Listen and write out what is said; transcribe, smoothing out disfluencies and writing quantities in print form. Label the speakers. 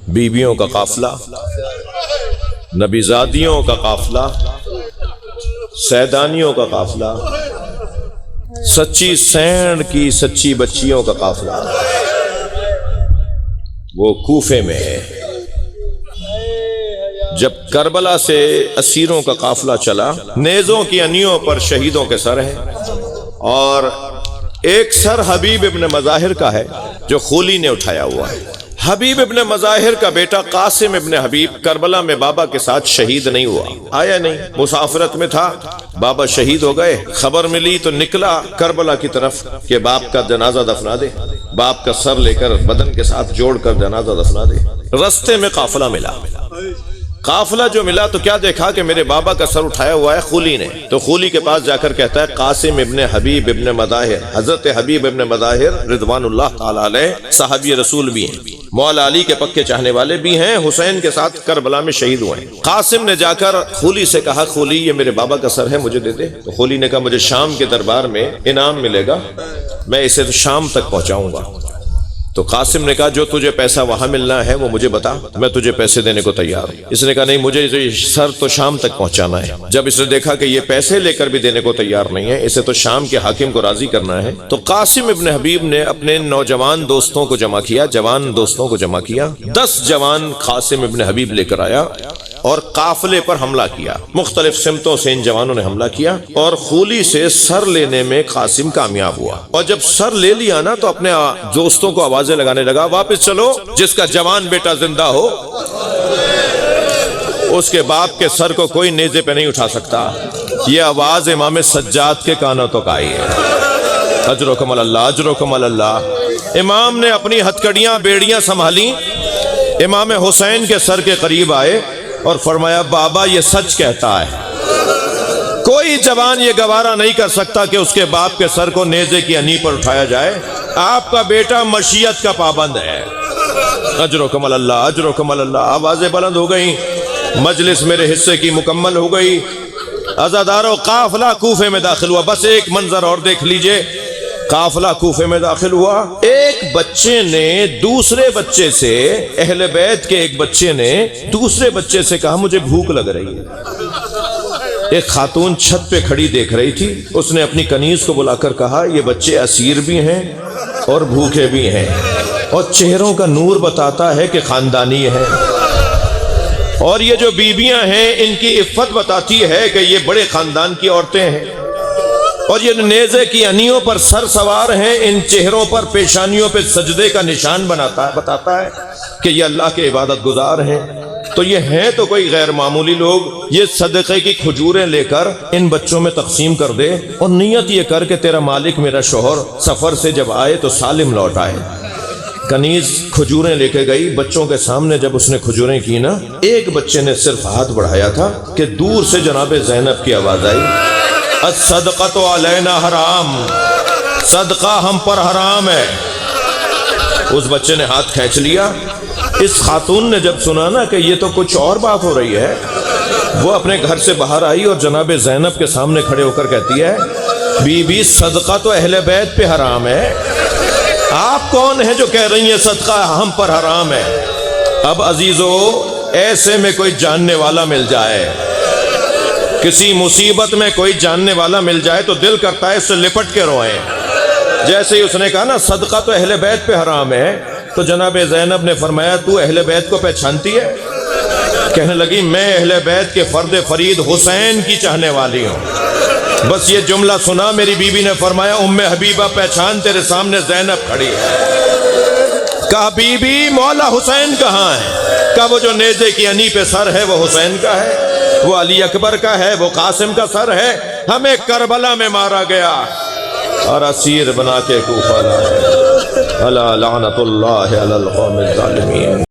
Speaker 1: بیویوں کا قافلہ، نبیزادیوں کا قافلہ، سیدانیوں کا قافلہ، سچی سینڈ کی سچی بچیوں کا قافلہ وہ کوفے میں ہے۔ جب کربلا سے اسیروں کا قافلہ چلا، نیزوں کی انیوں پر شہیدوں کے سر ہیں، اور ایک سر حبیب ابن مظاہر کا ہے جو خولی نے اٹھایا ہوا ہے۔ حبیب ابن مظاہر کا بیٹا قاسم ابن حبیب کربلا میں بابا کے ساتھ شہید نہیں ہوا، آیا نہیں، مسافرت میں تھا، بابا شہید ہو گئے، خبر ملی تو نکلا کربلا کی طرف کہ باپ کا جنازہ دفنا دے، باپ کا سر لے کر بدن کے ساتھ جوڑ کر جنازہ دفنا دے۔ رستے میں قافلہ ملا، قافلہ جو ملا تو کیا دیکھا کہ میرے بابا کا سر اٹھایا ہوا ہے خولی نے، تو خولی کے پاس جا کر کہتا ہے قاسم ابن حبیب ابن مظاہر، حضرت حبیب ابن مظاہر رضوان اللہ تعالی علیہ صحابی رسول بھی ہیں، مولا علی کے پکے چاہنے والے بھی ہیں، حسین کے ساتھ کربلا میں شہید ہوئے ہیں۔ قاسم نے جا کر خولی سے کہا خولی یہ میرے بابا کا سر ہے، مجھے دے دے۔ تو خولی نے کہا مجھے شام کے دربار میں انعام ملے گا، میں اسے تو شام تک پہنچاؤں گا۔ تو قاسم نے کہا جو تجھے پیسہ وہاں ملنا ہے وہ مجھے بتا، میں تجھے پیسے دینے کو تیار ہوں۔ اس نے کہا نہیں، مجھے سر تو شام تک پہنچانا ہے۔ جب اس نے دیکھا کہ یہ پیسے لے کر بھی دینے کو تیار نہیں ہے، اسے تو شام کے حاکم کو راضی کرنا ہے، تو قاسم ابن حبیب نے اپنے نوجوان دوستوں کو جمع کیا، جوان دوستوں کو جمع کیا، 10 جوان قاسم ابن حبیب لے کر آیا اور قافلے پر حملہ کیا۔ مختلف سمتوں سے ان جوانوں نے حملہ کیا اور خولی سے سر لینے میں قاسم کامیاب ہوا، اور جب سر لے لیا نا تو اپنے دوستوں کو آوازیں لگانے لگا واپس چلو، جس کا جوان بیٹا زندہ ہو اس کے باپ کے سر کو کوئی نیزے پہ نہیں اٹھا سکتا۔ یہ آواز امام سجاد کے کانوں تک آئی ہے۔ اجرکم اللہ، اجرکم اللہ۔ امام نے اپنی ہتھکڑیاں بیڑیاں سنبھالی، امام حسین کے سر کے قریب آئے اور فرمایا بابا یہ سچ کہتا ہے، کوئی جوان یہ گوارا نہیں کر سکتا کہ اس کے باپ کے سر کو نیزے کی انی پر اٹھایا جائے، آپ کا بیٹا مشیت کا پابند ہے۔ اجرکم اللہ، اجرکم اللہ۔ آوازیں بلند ہو گئیں، مجلس میرے حصے کی مکمل ہو گئی، عزادارو قافلہ کوفے میں داخل ہوا۔ بس ایک منظر اور دیکھ لیجئے، قافلہ کوفے میں داخل ہوا، ایک بچے نے دوسرے بچے سے، اہل بیت کے ایک بچے نے دوسرے بچے سے کہا مجھے بھوک لگ رہی ہے۔ ایک خاتون چھت پہ کھڑی دیکھ رہی تھی، اس نے اپنی کنیز کو بلا کر کہا یہ بچے اسیر بھی ہیں اور بھوکے بھی ہیں، اور چہروں کا نور بتاتا ہے کہ خاندانی ہے، اور یہ جو بیویاں ہیں ان کی عفت بتاتی ہے کہ یہ بڑے خاندان کی عورتیں ہیں، اور یہ نیزے کی انیوں پر سر سوار ہیں، ان چہروں پر پیشانیوں پہ سجدے کا نشان بتاتا ہے کہ یہ اللہ کے عبادت گزار ہیں۔ تو یہ ہیں تو کوئی غیر معمولی لوگ، یہ صدقے کی کھجوریں لے کر ان بچوں میں تقسیم کر دے، اور نیت یہ کر کہ تیرا مالک میرا شوہر سفر سے جب آئے تو سالم لوٹ آئے۔ کنیز کھجوریں لے کے گئی، بچوں کے سامنے جب اس نے کھجوریں کی نا، ایک بچے نے صرف ہاتھ بڑھایا تھا کہ دور سے جناب زینب کی آواز آئی الصدقۃ علینا حرام، صدقہ ہم پر حرام ہے۔ اس بچے نے ہاتھ کھینچ لیا۔ اس خاتون نے جب سنا نا کہ یہ تو کچھ اور بات ہو رہی ہے، وہ اپنے گھر سے باہر آئی اور جناب زینب کے سامنے کھڑے ہو کر کہتی ہے بی بی صدقہ تو اہل بیت پہ حرام ہے، آپ کون ہیں جو کہہ رہی ہیں صدقہ ہم پر حرام ہے؟ اب عزیزو ایسے میں کوئی جاننے والا مل جائے، کسی مصیبت میں کوئی جاننے والا مل جائے تو دل کرتا ہے اس سے لپٹ کے روئیں۔ جیسے ہی اس نے کہا نا صدقہ تو اہل بیت پہ حرام ہے، تو جناب زینب نے فرمایا تو اہل بیت کو پہچانتی ہے؟ کہنے لگی میں اہل بیت کے فرد فرید حسین کی چاہنے والی ہوں۔ بس یہ جملہ سنا میری بیوی نے فرمایا ام حبیبہ پہچان، تیرے سامنے زینب کھڑی ہے۔ کہا بی بی مولا حسین کہاں ہے؟ کہا وہ جو نیزے کی انی پہ سر ہے وہ حسین کا ہے، وہ علی اکبر کا ہے، وہ قاسم کا سر ہے، ہمیں کربلا میں مارا گیا اور اسیر بنا کے کوفہ لایا۔ الا لعنت اللہ علی القوم الظالمین۔